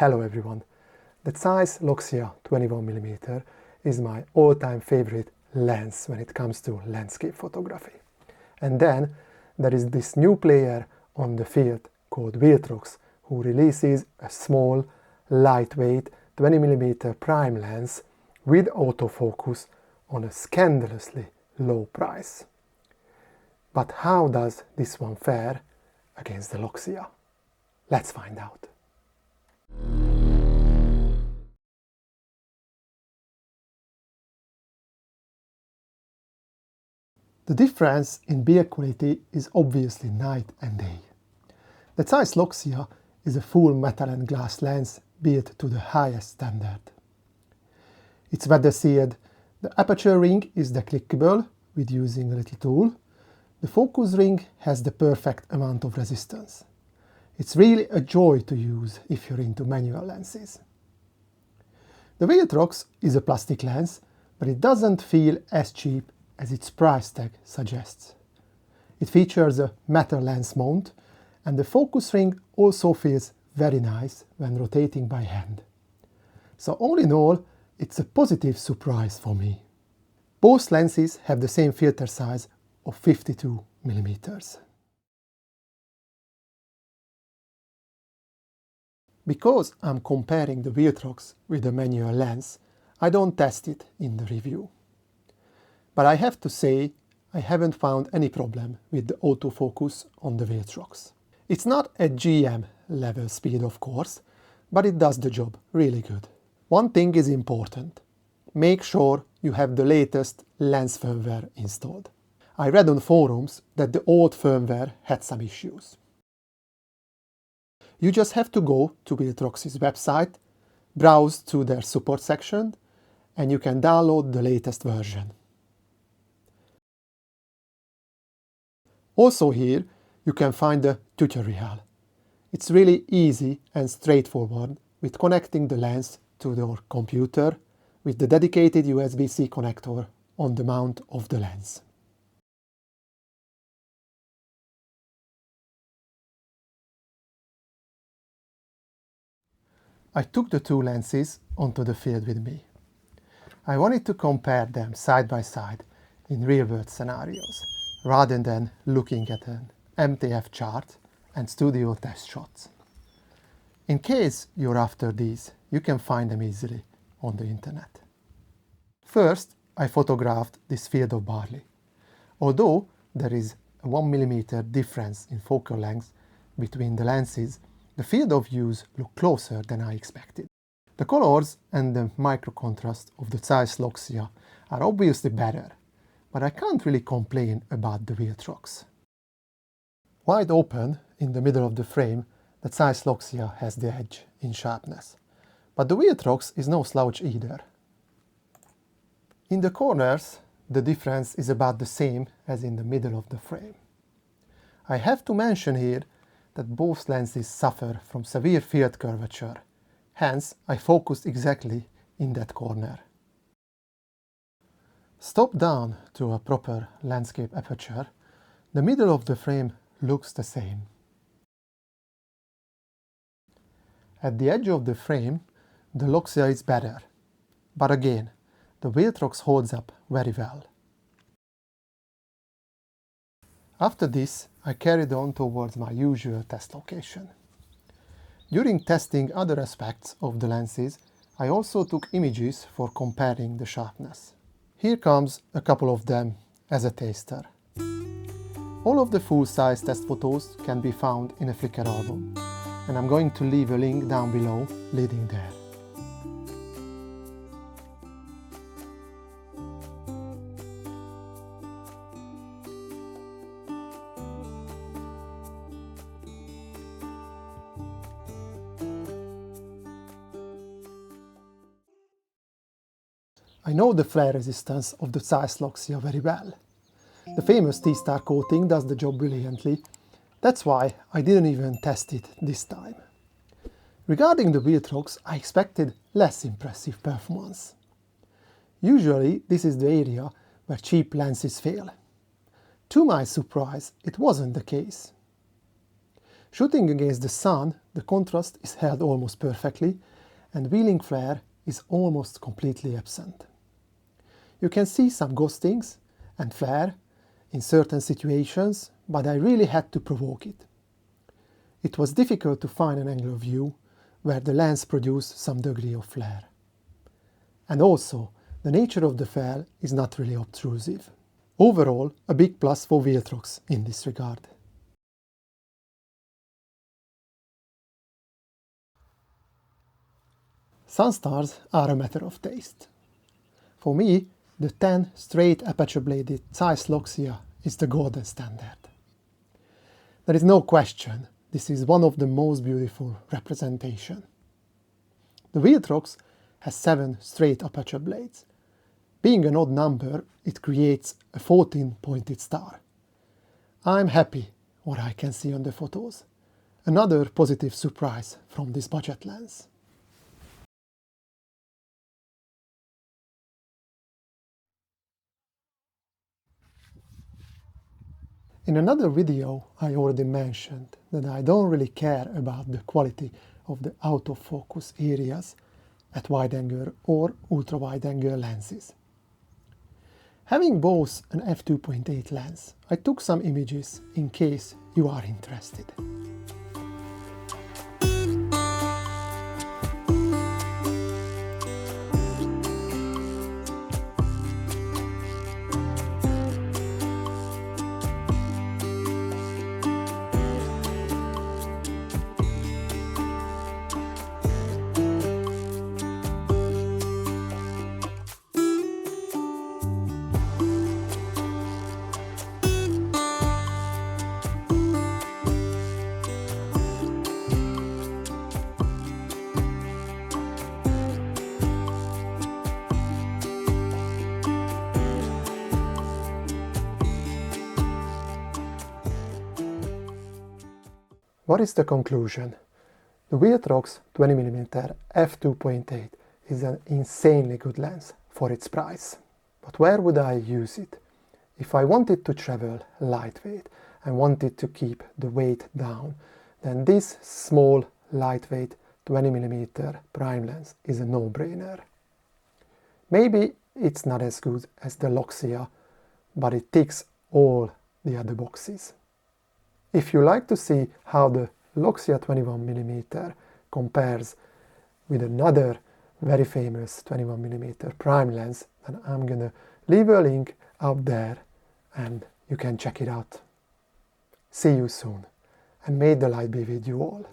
Hello everyone. The Zeiss Loxia 21mm is my all-time favorite lens when it comes to landscape photography. And then there is this new player on the field called Viltrox, who releases a small, lightweight 20mm prime lens with autofocus on a scandalously low price. But how does this one fare against the Loxia? Let's find out. The difference in build quality is obviously night and day. The Zeiss Loxia is a full metal and glass lens built to the highest standard. It's weather sealed, the aperture ring is declickable with using a little tool, the focus ring has the perfect amount of resistance. It's really a joy to use if you're into manual lenses. The Viltrox is a plastic lens, but it doesn't feel as cheap as its price tag suggests. It features a metal lens mount, and the focus ring also feels very nice when rotating by hand. So all in all, it's a positive surprise for me. Both lenses have the same filter size of 52mm. Because I'm comparing the Viltrox with a manual lens, I don't test it in the review. But I have to say, I haven't found any problem with the autofocus on the Viltrox. It's not at GM level speed, of course, but it does the job really good. One thing is important. Make sure you have the latest lens firmware installed. I read on forums that the old firmware had some issues. You just have to go to Viltrox's website, browse to their support section, and you can download the latest version. Also here, you can find the tutorial. It's really easy and straightforward with connecting the lens to your computer with the dedicated USB-C connector on the mount of the lens. I took the two lenses onto the field with me. I wanted to compare them side by side in real-world scenarios, rather than looking at an MTF chart and studio test shots. In case you're after these, you can find them easily on the internet. First, I photographed this field of barley. Although there is a 1mm difference in focal length between the lenses, the field of views look closer than I expected. The colors and the micro contrast of the Zeiss Loxia are obviously better, but I can't really complain about the Viltrox. Wide open in the middle of the frame, the Zeiss Loxia has the edge in sharpness, but the Viltrox is no slouch either. In the corners, the difference is about the same as in the middle of the frame. I have to mention here that both lenses suffer from severe field curvature, hence I focused exactly in that corner. Stop down to a proper landscape aperture, the middle of the frame looks the same. At the edge of the frame, the Loxia is better, but again, the Viltrox holds up very well. After this, I carried on towards my usual test location. During testing other aspects of the lenses, I also took images for comparing the sharpness. Here comes a couple of them as a taster. All of the full-size test photos can be found in a Flickr album, and I'm going to leave a link down below leading there. I know the flare resistance of the Zeiss Loxia very well. The famous T-star coating does the job brilliantly. That's why I didn't even test it this time. Regarding the Viltrox, I expected less impressive performance. Usually this is the area where cheap lenses fail. To my surprise, it wasn't the case. Shooting against the sun the contrast is held almost perfectly and wheeling flare is almost completely absent. You can see some ghostings and flare in certain situations, but I really had to provoke it. It was difficult to find an angle of view where the lens produced some degree of flare. And also, the nature of the flare is not really obtrusive. Overall, a big plus for Viltrox in this regard. Sunstars are a matter of taste. For me, the 10 straight aperture-bladed Zeiss Loxia is the golden standard. There is no question, this is one of the most beautiful representation. The Viltrox has 7 straight aperture blades. Being an odd number, it creates a 14-pointed star. I'm happy what I can see on the photos. Another positive surprise from this budget lens. In another video, I already mentioned that I don't really care about the quality of the autofocus areas at wide-angle or ultra-wide-angle lenses. Having both an F2.8 lens, I took some images in case you are interested. What is the conclusion? The Viltrox 20mm f2.8 is an insanely good lens for its price. But where would I use it? If I wanted to travel lightweight and wanted to keep the weight down, then this small, lightweight 20mm prime lens is a no-brainer. Maybe it's not as good as the Loxia, but it ticks all the other boxes. If you like to see how the Loxia 21mm compares with another very famous 21mm prime lens, then I'm gonna leave a link up there and you can check it out. See you soon, and may the light be with you all.